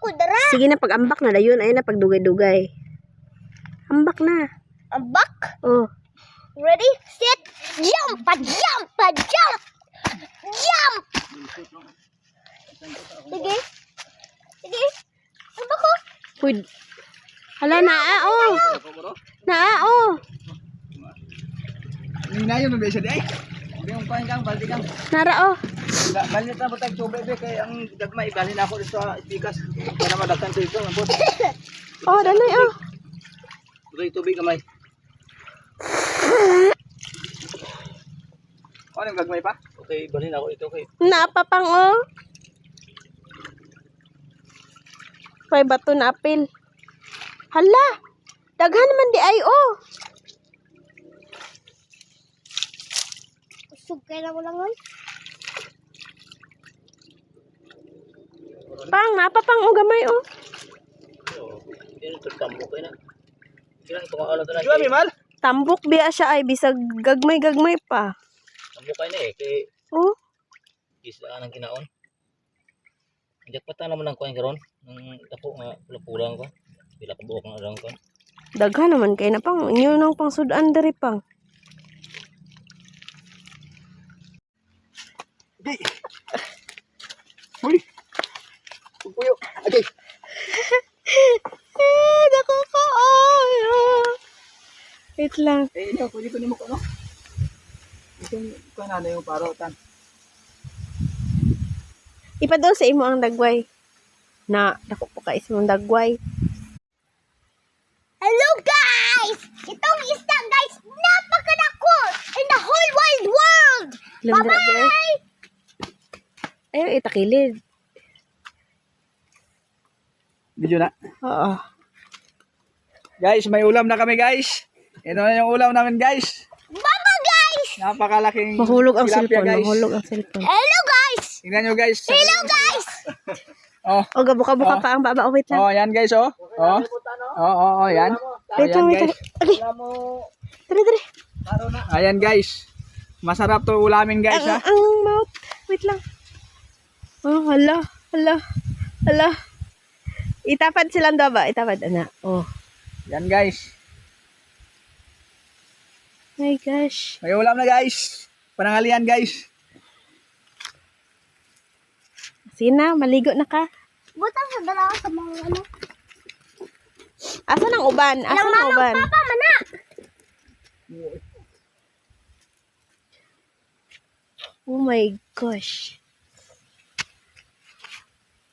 ko dara. Sige na, pag-ambak na dayon. Ayun na, pagdugay-dugay. Ambak na. Ambak. Oh. Ready, set, jump, jump, jump, jump. Sige. Sige. Ambak ko. Uy. Hala, naa, oh. Naa, oh. Hinayon mo ba siya di ay? Yung kuhan kang, baldi kang. Nara, oh. Balit na po tayong tubig be, kaya ang dagmay, balin ako dito sa ipikas. Para madagkan ito ito. Oh, dali, oh. Tubig kamay. Ano yung gagmay pa? Okay, balhin ako ito kay. Napapang, oh. May bato na apil. Hala. Daghan man di ay, oh. Sugkay na mo lang on. Pang, napapang, oh, gamay, oh. Yan ito tambok kayo na. Kailan ito maalat na. Diba, Mimal? Tambok biya siya ay bisag gagmay-gagmay pa. Tambok kayo na eh. Kaya Oh. isla ng kinaon. Hindi pa ta naman ang kuhan karon. Nang dako nga pula-pulang ko. Pila ka buok ng arang ko. Daghan naman kay na pang. Inyo nang pang sudan diri pang. Di. Uy. Puyo. Okay. Dako ko, oh. Wait lang. Eh, inyo, pwede ko nimo ko, no? Ito yung ano yung parotan. Ipadol sa imo ang dagway. Na, dako po ka mong dagway. Hello guys! Itong isda guys, napakadako in the whole wide world! Lumdra, Bye-bye! Ayaw, itakilid. Video na. Oo. Guys, may ulam na kami, guys. Ito na yung ulam namin, guys. Baba guys! Napakalaking Mahulog ang tilapia, cellphone. guys. Mahulog ang cellphone. Hello guys! Tingnan nyo, guys. Hello guys! Oh, O, gabuka-buka pa ang baba. Oh, wait lang. oh, yan, guys, oh. Oh, oh, yan. Wait lang, wait lang. Okay. Tara, tara. Ayan, guys. Masarap to ulamin, guys, ha. Ang mouth. Wait lang. Oh, hala. Hala. Hala. Itapad silang ba? Itapad, anak. Oh. Yan, guys. My gosh. May ulam na, guys. Panangalian, guys. Sina, maligo na ka. Butang sa dalawa sa mga ano. Asa ng uban? Asa Ilang ng manok, uban? papa, mana? Oh my gosh.